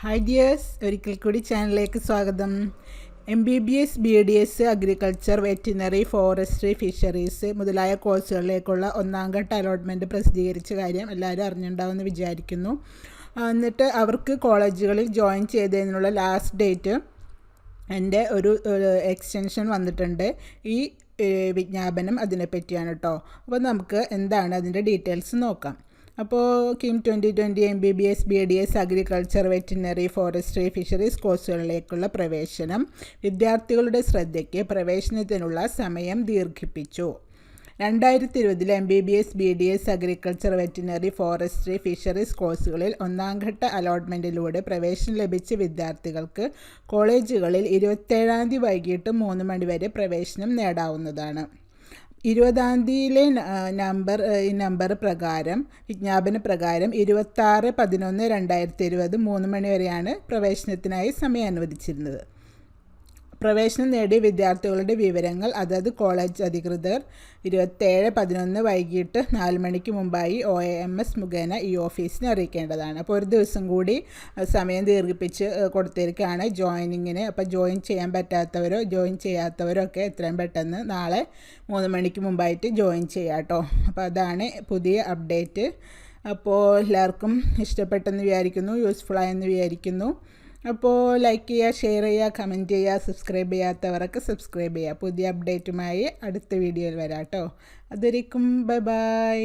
Hi dears, ഒരിക്കൽ കൂടി ചാനലിലേക്ക് സ്വാഗതം. MBBS BDS agriculture, veterinary, forestry, fisheries മുതലായ കോഴ്സുകളിലേക്കുള്ള ഒന്നാം ഘട്ട അലോട്ട്മെൻറ്റ് പ്രസിദ്ധീകരിച്ച കാര്യം എല്ലാവരും അറിഞ്ഞിട്ടുണ്ടാവുമെന്ന് വിചാരിക്കുന്നു. എന്നിട്ട് അവർക്ക് കോളേജുകളിൽ ജോയിൻ ചെയ്തതിനുള്ള ലാസ്റ്റ് ഡേറ്റ് എൻ്റെ ഒരു എക്സ്റ്റൻഷൻ വന്നിട്ടുണ്ട്. ഈ വിജ്ഞാപനം അതിനെപ്പറ്റിയാണ് കേട്ടോ. അപ്പോൾ നമുക്ക് എന്താണ് അതിൻ്റെ ഡീറ്റെയിൽസ് നോക്കാം. അപ്പോൾ KIM 2020 MBBS BDS agriculture, veterinary, forestry, fisheries കോഴ്സുകളിലേക്കുള്ള പ്രവേശനം വിദ്യാർത്ഥികളുടെ ശ്രദ്ധയ്ക്ക് പ്രവേശനത്തിനുള്ള സമയം ദീർഘിപ്പിച്ചു. 2020 MBBS BDS agriculture, veterinary, forestry, fisheries കോഴ്സുകളിൽ ഒന്നാം ഘട്ട അലോട്ട്മെൻറ്റിലൂടെ പ്രവേശനം ലഭിച്ച വിദ്യാർത്ഥികൾക്ക് കോളേജുകളിൽ 27-ാം തീയതി വൈകിട്ട് 3 മണി വരെ പ്രവേശനം നേടാവുന്നതാണ്. 20-ാം തീയതിയിലെ നമ്പർ പ്രകാരം, വിജ്ഞാപന പ്രകാരം 26/11/2020 3 മണി വരെയാണ് പ്രവേശനത്തിനായി സമയം അനുവദിച്ചിരുന്നത്. പ്രവേശനം നേടിയ വിദ്യാർത്ഥികളുടെ വിവരങ്ങൾ അതത് കോളേജ് അധികൃതർ 27/11 വൈകിട്ട് 4 മണിക്ക് മുമ്പായി OAMS മുഖേന ഈ ഓഫീസിനെ അറിയിക്കേണ്ടതാണ്. അപ്പോൾ ഒരു ദിവസം കൂടി സമയം ദീർഘിപ്പിച്ച് കൊടുത്തിരിക്കുകയാണ് ജോയിനിങ്ങിന്. അപ്പോൾ ജോയിൻ ചെയ്യാൻ പറ്റാത്തവരോ ജോയിൻ ചെയ്യാത്തവരോ ഒക്കെ എത്രയും പെട്ടെന്ന് നാളെ 3 മണിക്ക് മുമ്പായിട്ട് ജോയിൻ ചെയ്യാം കേട്ടോ. അപ്പോൾ അതാണ് പുതിയ അപ്ഡേറ്റ്. അപ്പോൾ എല്ലാവർക്കും ഇഷ്ടപ്പെട്ടെന്ന് വിചാരിക്കുന്നു, യൂസ്ഫുള്ളായെന്ന് വിചാരിക്കുന്നു. അപ്പോൾ ലൈക്ക് ചെയ്യുക, ഷെയർ ചെയ്യുക, കമൻറ്റ് ചെയ്യുക, സബ്സ്ക്രൈബ് ചെയ്യാത്തവരൊക്കെ സബ്സ്ക്രൈബ് ചെയ്യുക. പുതിയ അപ്ഡേറ്റുമായി അടുത്ത വീഡിയോയിൽ വരാം കേട്ടോ. അതുവരേക്കും ബൈ ബൈ.